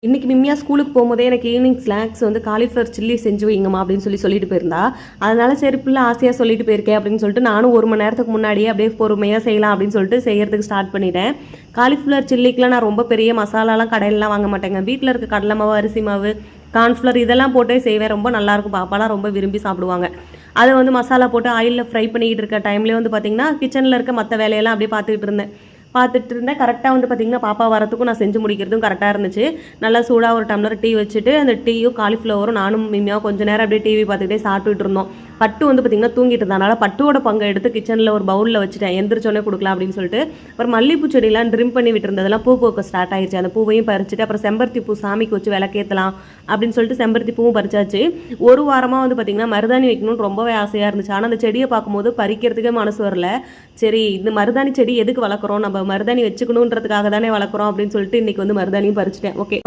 இன்னைக்கு மிம்மியா ஸ்கூலுக்கு போகும்போதே எனக்கு ஈவினிங் ஸ்நாக்ஸ் வந்து காலிஃப்ளவர் சில்லி செஞ்சு வைங்கம்மா அப்படின்னு சொல்லிட்டு போயிருந்தா. அதனால சரி பிள்ளை ஆசையாக சொல்லிட்டு போயிருக்கேன் அப்படின்னு சொல்லிட்டு நானும் 1 மணி நேரத்துக்கு முன்னாடியே அப்படியே பொறுமையாக செய்யலாம் அப்படின்னு சொல்லிட்டு செய்யறதுக்கு ஸ்டார்ட் பண்ணிட்டேன். காலிஃப்ளவர் சில்லிக்கெலாம் நான் ரொம்ப பெரிய மசாலாலாம் கடையிலலாம் வாங்க மாட்டேங்க. வீட்டில் இருக்க கடலை மாவு, அரிசி மாவு, கார்ன்ஃப்ளவர் இதெல்லாம் போட்டே செய்வேன். ரொம்ப நல்லாயிருக்கும். பாப்பாலாம் ரொம்ப விரும்பி சாப்பிடுவாங்க. அதை வந்து மசாலா போட்டு ஆயிலில் ஃப்ரை பண்ணிக்கிட்டு இருக்க டைம்லேயே வந்து பார்த்திங்கன்னா கிச்சனில் இருக்க மற்ற வேலையெல்லாம் அப்படியே பார்த்துட்டு இருந்தேன். கரெக்டாக வந்து பார்த்திங்கன்னா பாப்பா வரத்துக்கும் நான் செஞ்சு முடிக்கிறதும் கரெக்டாக இருந்துச்சு. நல்லா சூடாக ஒரு டம்ளர் டீ வச்சுட்டு அந்த டீயும் காலிஃப்ளவரும் நானும் மிம்மியாவும் கொஞ்சம் நேரம் அப்படியே டிவி பார்த்துக்கிட்டே சாப்பிட்டுட்டு இருந்தோம். பட்டு வந்து பார்த்திங்கன்னா தூங்கிட்டு இருந்தனால பட்டுவோட பங்கை எடுத்து கிச்சனில் ஒரு பவுலில் வச்சுட்டேன். எந்திரிச்சோன்னே கொடுக்கலாம் அப்படின்னு சொல்லிட்டு. அப்புறம் மல்லிப்பூ செடியெலாம் ட்ரிம் பண்ணி விட்டுருந்ததெல்லாம் பூ பூக்க ஸ்டார்ட் ஆயிடுச்சு. அந்த பூவையும் பறிச்சுட்டு அப்புறம் செம்பருத்தி பூ சாமிக்கு வச்சு விளக்கேற்றலாம் அப்படின்னு சொல்லிட்டு செம்பருத்தி பூவும் பறிச்சாச்சு. ஒரு வாரமாக வந்து பார்த்திங்கன்னா மருதாணி வைக்கணும்னு ரொம்பவே ஆசையாக இருந்துச்சு. ஆனால் அந்த செடியை பார்க்கும்போது பறிக்கிறதுக்கே மனசு வரல. சரி இந்த மருதாணி செடி எதுக்கு வளர்க்குறோம், நம்ம மருதாணி வச்சுக்கணுன்றதுக்காக தானே வளர்க்குறோம் அப்படின்னு சொல்லிட்டு இன்னைக்கு வந்து மருதாணியும் பறிச்சிட்டேன். ஓகே.